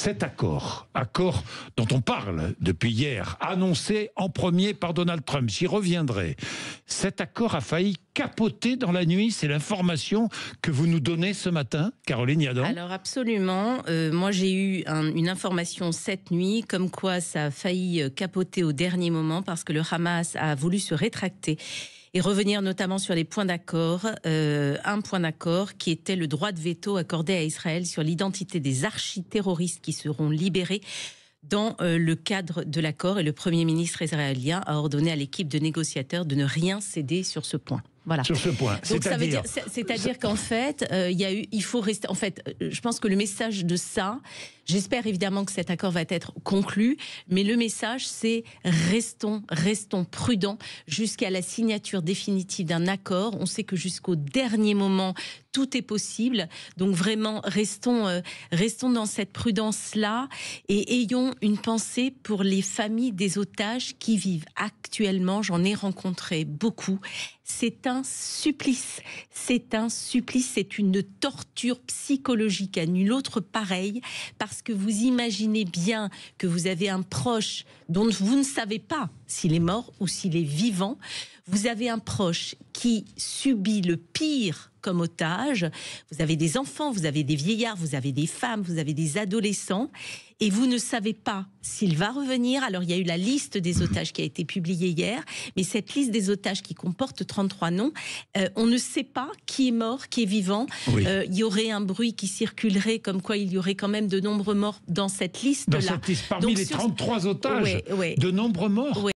Cet accord dont on parle depuis hier, annoncé en premier par Donald Trump, j'y reviendrai. Cet accord a failli capoter dans la nuit, c'est l'information que vous nous donnez ce matin, Caroline Yadan. Alors absolument, moi j'ai eu une information cette nuit, comme quoi ça a failli capoter au dernier moment parce que le Hamas a voulu se rétracter et revenir notamment sur les points d'accord. Un point d'accord qui était le droit de veto accordé à Israël sur l'identité des architerroristes qui seront libérés dans le cadre de l'accord. Et le Premier ministre israélien a ordonné à l'équipe de négociateurs de ne rien céder sur ce point. Voilà. Sur ce point, donc c'est-à-dire qu'en fait, il faut rester. En fait, je pense que le message de ça, j'espère évidemment que cet accord va être conclu, mais le message c'est restons prudents jusqu'à la signature définitive d'un accord. On sait que jusqu'au dernier moment, tout est possible. Donc vraiment, restons dans cette prudence-là et ayons une pensée pour les familles des otages qui vivent actuellement. J'en ai rencontré beaucoup. C'est un supplice, c'est une torture psychologique à nul autre pareil, parce que vous imaginez bien que vous avez un proche dont vous ne savez pas s'il est mort ou s'il est vivant. Vous avez un proche qui subit le pire comme otage. Vous avez des enfants, vous avez des vieillards, vous avez des femmes, vous avez des adolescents. Et vous ne savez pas s'il va revenir. Alors, il y a eu la liste des otages qui a été publiée hier. Mais cette liste des otages qui comporte 33 noms, on ne sait pas qui est mort, qui est vivant. Oui. Il y aurait un bruit qui circulerait comme quoi il y aurait quand même de nombreux morts dans cette liste-là. Dans cette liste, parmi les 33 otages, de nombreux morts.